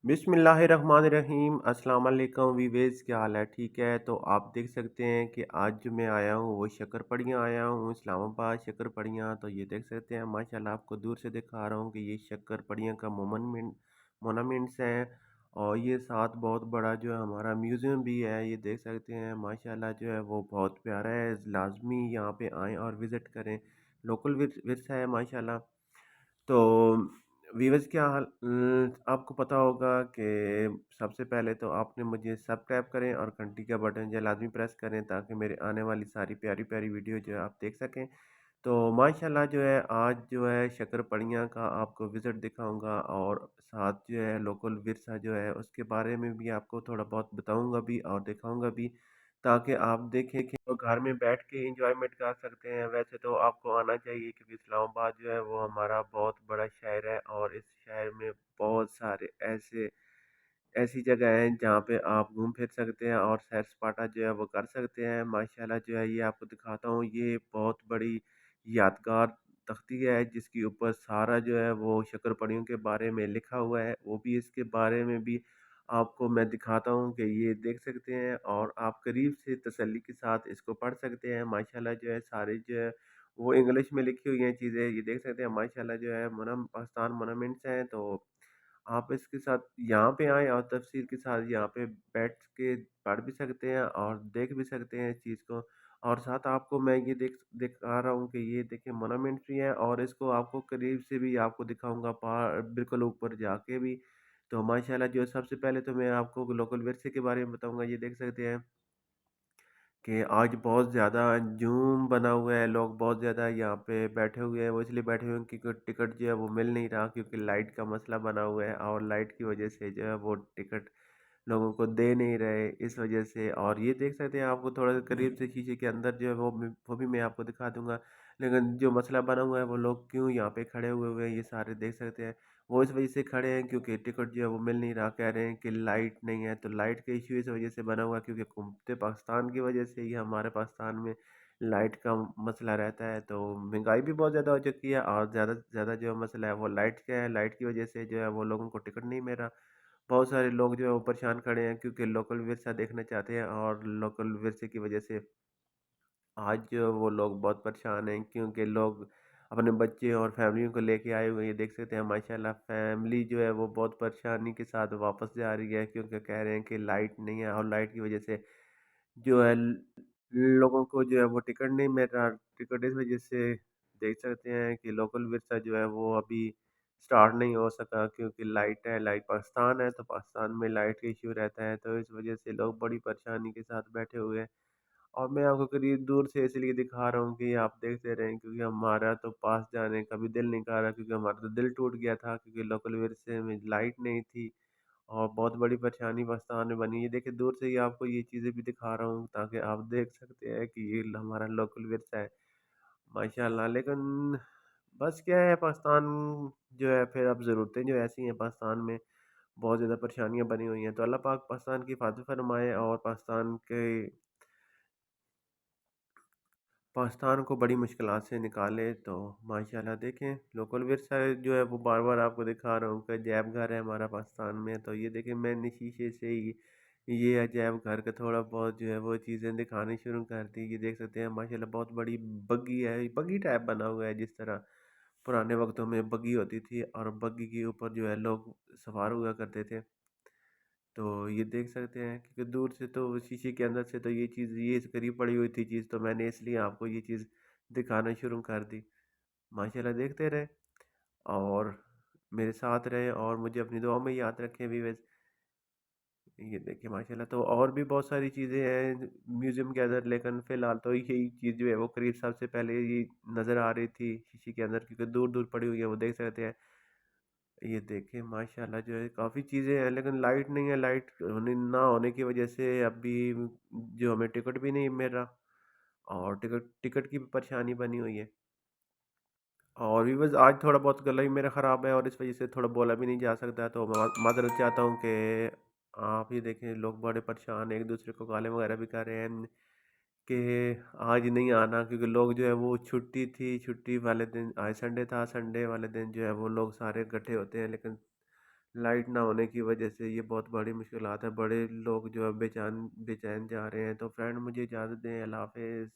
बिस्मिल्लाहिर्रहमानिर्रहीम अस्सलाम वालेकुम वीवेज, क्या हाल है? ठीक है। तो आप देख सकते हैं कि आज जो मैं आया हूँ वो शक्करपड़ियाँ आया हूँ, इस्लामाबाद शक्करपड़ियाँ। तो ये देख सकते हैं माशाल्लाह, आपको दूर से दिखा रहा हूँ कि ये शक्करपड़ियाँ का मोनामेंट्स हैं। और ये साथ बहुत बड़ा जो है हमारा म्यूज़ियम भी है। ये देख सकते हैं माशाल्लाह, जो है वो बहुत प्यारा है। लाजमी यहाँ पे आएँ और विज़िट करें। लोकल विरसा है माशाल्लाह। तो व्यूअर्स, क्या हाल आपको पता होगा कि सबसे पहले तो आपने मुझे सब्सक्राइब करें और घंटी का बटन जो है लाजमी प्रेस करें, ताकि मेरे आने वाली सारी प्यारी प्यारी वीडियो जो है आप देख सकें। तो माशाल्लाह, जो है आज जो है शक्करपड़ियाँ का आपको विज़िट दिखाऊंगा, और साथ जो है लोकल विरसा जो है उसके बारे में भी आपको थोड़ा बहुत बताऊंगा भी और दिखाऊंगा भी, ताकि आप देखें कि तो घर में बैठ के इंजॉयमेंट कर सकते हैं। वैसे तो आपको आना चाहिए, क्योंकि इस्लामाबाद जो है वो हमारा बहुत बड़ा शहर है, और इस शहर में बहुत सारे ऐसे ऐसी जगह हैं जहाँ पे आप घूम फिर सकते हैं और सैर सपाटा जो है वो कर सकते हैं। माशाल्लाह, जो है ये आपको दिखाता हूँ, ये बहुत बड़ी यादगार तख्ती है जिसके ऊपर सारा जो है वो शक्करपड़ियों के बारे में लिखा हुआ है। वो भी इसके बारे में भी आपको मैं दिखाता हूँ कि ये देख सकते हैं, और आप करीब से तसल्ली के साथ इसको पढ़ सकते हैं। माशाल्लाह, जो है सारे जो है वो इंग्लिश में लिखी हुई हैं चीज़ें, ये देख सकते हैं। माशाल्लाह, जो है पाकिस्तान मोनामेंट्स हैं। तो आप इसके साथ यहाँ पे आएँ और तफसील के साथ यहाँ पे बैठ के पढ़ भी सकते हैं और देख भी सकते हैं इस चीज़ को। और साथ आपको मैं ये दिखा रहा हूँ कि ये देखिए मोनामेंट भी है, और इसको आपको करीब से भी आपको दिखाऊंगा, पहाड़ बिल्कुल ऊपर जाके भी। तो माशाल्लाह, जो सबसे पहले तो मैं आपको लोकल विरसे के बारे में बताऊंगा। ये देख सकते हैं कि आज बहुत ज़्यादा जूम बना हुआ है। लोग बहुत ज़्यादा यहाँ पे बैठे हुए हैं। वो इसलिए बैठे हुए हैं क्योंकि टिकट जो है वो मिल नहीं रहा, क्योंकि लाइट का मसला बना हुआ है, और लाइट की वजह से जो है वो टिकट लोगों को दे नहीं रहे इस वजह से। और ये देख सकते हैं, आपको थोड़ा सा करीब से शीशे के अंदर जो है वो भी मैं आपको दिखा दूंगा। लेकिन जो मसला बना हुआ है, वो लोग क्यों यहाँ पे खड़े हुए हैं ये सारे देख सकते हैं। वो इस वजह से खड़े हैं क्योंकि टिकट जो है वो मिल नहीं रहा। कह रहे हैं कि लाइट नहीं है। तो लाइट का इशू इस वजह से बना हुआ है क्योंकि घूमते पाकिस्तान की वजह से ही हमारे पाकिस्तान में लाइट का मसला रहता है। तो महंगाई भी बहुत ज़्यादा हो चुकी है, और ज़्यादा से ज़्यादा जो मसला है वो लाइट का है। लाइट की वजह से जो है वो लोगों को टिकट नहीं मिल रहा। बहुत सारे लोग जो है वो परेशान खड़े हैं, क्योंकि लोकल विरसा देखना चाहते हैं, और लोकल विरसे की वजह से आज जो वो लोग बहुत परेशान हैं, क्योंकि लोग अपने बच्चे और फैमिलियों को लेके आए हुए हैं। ये देख सकते हैं माशाल्लाह, फैमिली जो है वो बहुत परेशानी के साथ वापस जा रही है, क्योंकि कह रहे हैं कि लाइट नहीं है, और लाइट की वजह से जो है लोगों को जो है वो टिकट नहीं मिल रहा। टिकट इस वजह से देख सकते हैं कि लोकल विरसा जो है वो अभी स्टार्ट नहीं हो सका, क्योंकि लाइट है, लाइट पाकिस्तान है, तो पाकिस्तान में लाइट का इशू रहता है। तो इस वजह से लोग बड़ी परेशानी के साथ बैठे हुए हैं। और मैं आपको करीब दूर से इसलिए दिखा रहा हूँ कि आप देखते रहें, क्योंकि हमारा तो पास जाने का भी दिल नहीं कर रहा, क्योंकि हमारा तो दिल टूट गया था, क्योंकि लोकल विरसे में लाइट नहीं थी, और बहुत बड़ी परेशानी पाकिस्तान में बनी। ये देखिए, दूर से ही आपको ये चीज़ें भी दिखा रहा हूँ, ताकि आप देख सकते हैं कि ये हमारा लोकल विरसा है माशाल्लाह। लेकिन बस क्या है, पाकिस्तान जो है फिर अब ज़रूरतें जो ऐसी हैं पाकिस्तान में, बहुत ज़्यादा परेशानियाँ बनी हुई हैं। तो अल्लाह पाक पाकिस्तान की हिफाज़त फरमाए, और पाकिस्तान को बड़ी मुश्किलात से निकाले। तो माशाल्लाह, देखें लोकल विरसा जो है वो बार बार आपको दिखा रहा हूँ कि अजैब घर है हमारा पाकिस्तान में। तो ये देखें, मैंने शीशे से ही ये अजैब घर का थोड़ा बहुत जो है वो चीज़ें दिखानी शुरू कर दी। ये देख सकते हैं माशाल्लाह, बहुत बड़ी बग्गी है, बग्गी टाइप बना हुआ है, जिस तरह पुराने वक्तों में बग्गी होती थी, और बग्गी के ऊपर जो है लोग सवार हुआ करते थे। तो ये देख सकते हैं, क्योंकि दूर से तो शीशे के अंदर से तो ये चीज़ ये करीब पड़ी हुई थी चीज़, तो मैंने इसलिए आपको ये चीज़ दिखाना शुरू कर दी। माशाल्लाह, देखते रहे और मेरे साथ रहे, और मुझे अपनी दुआ में याद रखें भी। वैसे ये देखिए माशाल्लाह, तो और भी बहुत सारी चीज़ें हैं म्यूज़ियम के अंदर, लेकिन फ़िलहाल तो यही चीज़ जो है वो करीब सबसे पहले ये नज़र आ रही थी शीशे के अंदर, क्योंकि दूर दूर पड़ी हुई है, वो देख सकते हैं। ये देखें माशाल्लाह, जो है काफ़ी चीज़ें हैं, लेकिन लाइट नहीं है। लाइट ना होने की वजह से अभी जो हमें टिकट भी नहीं मिल रहा, और टिकट टिकट की भी परेशानी बनी हुई है। और भी बस आज थोड़ा बहुत गला ही मेरा ख़राब है, और इस वजह से थोड़ा बोला भी नहीं जा सकता। तो मैं माज़रत चाहता हूँ कि आप ही देखें, लोग बड़े परेशान हैं, एक दूसरे को गाली वगैरह भी कर रहे हैं कि आज नहीं आना, क्योंकि लोग जो है वो छुट्टी थी, छुट्टी वाले दिन आज संडे था, संडे वाले दिन जो है वो लोग सारे इकट्ठे होते हैं। लेकिन लाइट ना होने की वजह से ये बहुत बड़ी मुश्किलात है, बड़े लोग जो है बेचैन बेचैन जा रहे हैं। तो फ्रेंड मुझे इजाज़त दें, अल्लाह हाफ़िज़।